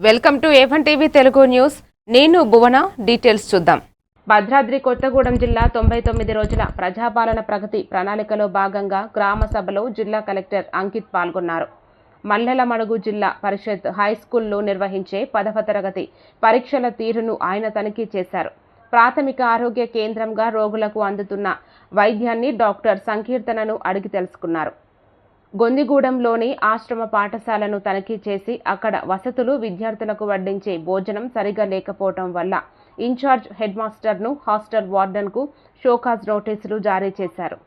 Welcome to A1 TV Telugu news. నేను భువన. Details చూద్దాం. భద్రాద్రి కొత్తగూడెం జిల్లా 99 రోజుల ప్రజాపాలన ప్రగతి ప్రణాళికలో భాగంగా గ్రామ సభలో జిల్లా కలెక్టర్ అంకిత్ పాల్గొన్నారు. మల్లెలమడుగు జిల్లా పరిషత్ హైస్కూల్లో నిర్వహించే 10వ తరగతి పరీక్షల తీరును ఆయన తనిఖీ చేశారు. ప్రాథమిక ఆరోగ్య కేంద్రంగా రోగులకు అందుతున్న వైద్యాన్ని డాక్టర్ సంకీర్తనను అడిగి తెలుసుకున్నారు. గొందిగూడెంలోని ఆశ్రమ పాఠశాలను తనిఖీ చేసి అక్కడ వసతులు, విద్యార్థులకు వడ్డించే భోజనం సరిగా లేకపోవడం వల్ల ఇన్ఛార్జ్ హెడ్ మాస్టర్ను, హాస్టల్ వార్డెన్కు షోకాజ్ నోటీసులు జారీ చేశారు.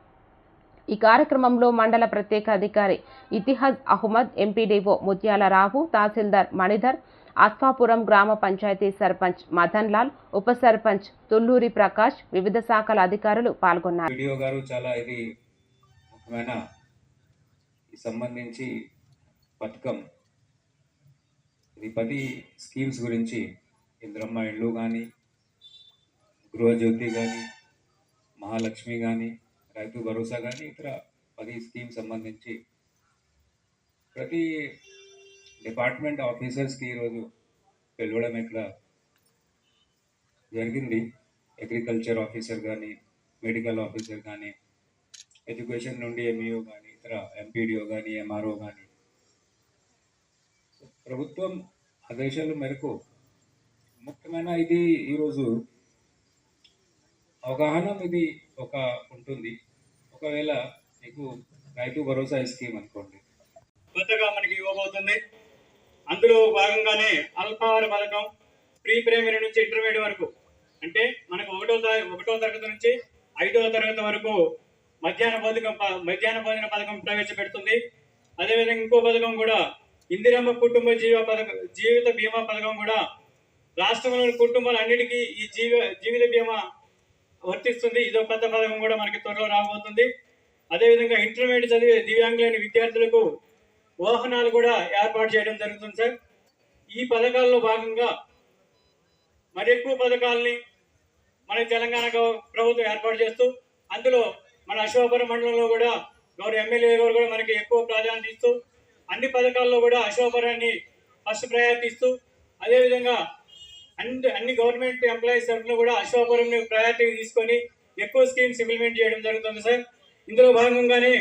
ఈ కార్యక్రమంలో మండల ప్రత్యేక అధికారి ఇతిహాజ్ అహ్మద్, ఎంపీడీఓ ముత్యాలరావు, తహసీల్దార్ మణిధర్, అస్ఫాపురం గ్రామ పంచాయతీ సర్పంచ్ మదన్ లాల్, ఉప సర్పంచ్ తుల్లూరి ప్రకాష్, వివిధ శాఖల అధికారులు పాల్గొన్నారు. సంబంధించి పథకం ఇది 10 స్కీమ్స్ గురించి ఇంద్రమ్మ ఇళ్ళు కానీ, గృహజ్యోతి కానీ, మహాలక్ష్మి కానీ, రైతు భరోసా కానీ ఇతర 10 స్కీమ్స్ సంబంధించి ప్రతి డిపార్ట్మెంట్ ఆఫీసర్స్కి ఈరోజు పిలవడం ఇక్కడ జరిగింది. అగ్రికల్చర్ ఆఫీసర్ కానీ, మెడికల్ ఆఫీసర్ కానీ, ఎడ్యుకేషన్ నుండి ఎంఈఓ కానీ, ఇతర ఎంపీడీఓ కానీ, ఎంఆర్ఓ కానీ, ప్రభుత్వం ఆదేశాల మేరకు ముఖ్యమైన ఇది ఈరోజు అవగాహన ఇది ఒక ఉంటుంది. ఒకవేళ మీకు రైతు భరోసా స్కీమ్ అనుకోండి, కొత్తగా మనకి ఇవ్వబోతుంది. అందులో భాగంగానే అల్పాహార పథకం ప్రీ ప్రైమరీ నుంచి ఇంటర్మీడియట్ వరకు, అంటే మనకు ఒకటో తరగతి నుంచి 5వ తరగతి వరకు మధ్యాహ్న భోజన పథకం ప్రవేశపెడుతుంది. అదేవిధంగా ఇంకో పథకం కూడా ఇందిరమ్మ కుటుంబ జీవిత బీమా పథకం కూడా రాష్ట్రంలోని కుటుంబాలన్నిటికీ ఈ జీవిత బీమా వర్తిస్తుంది. ఇదో పెద్ద పథకం కూడా మనకి త్వరలో రాబోతుంది. అదేవిధంగా ఇంటర్మీడియట్ చదివే దివ్యాంగులైన విద్యార్థులకు వాహనాలు కూడా ఏర్పాటు చేయడం జరుగుతుంది సార్. ఈ పథకాల్లో భాగంగా మరి ఎక్కువ పథకాలని మన తెలంగాణ ప్రభుత్వం ఏర్పాటు చేస్తూ అందులో మన అశోకపురం మండలంలో కూడా గౌరవ ఎమ్మెల్యే గారు కూడా మనకి ఎక్కువ ప్రాధాన్యత ఇస్తూ అన్ని పథకాల్లో కూడా అశోకపురాన్ని ఫస్ట్ ప్రయారిటీ ఇస్తూ, అదేవిధంగా అన్ని గవర్నమెంట్ ఎంప్లాయీస్ తరఫున కూడా అశోకపురం ప్రయారిటీ తీసుకొని ఎక్కువ స్కీమ్స్ ఇంప్లిమెంట్ చేయడం జరుగుతుంది సార్. ఇందులో భాగంగానే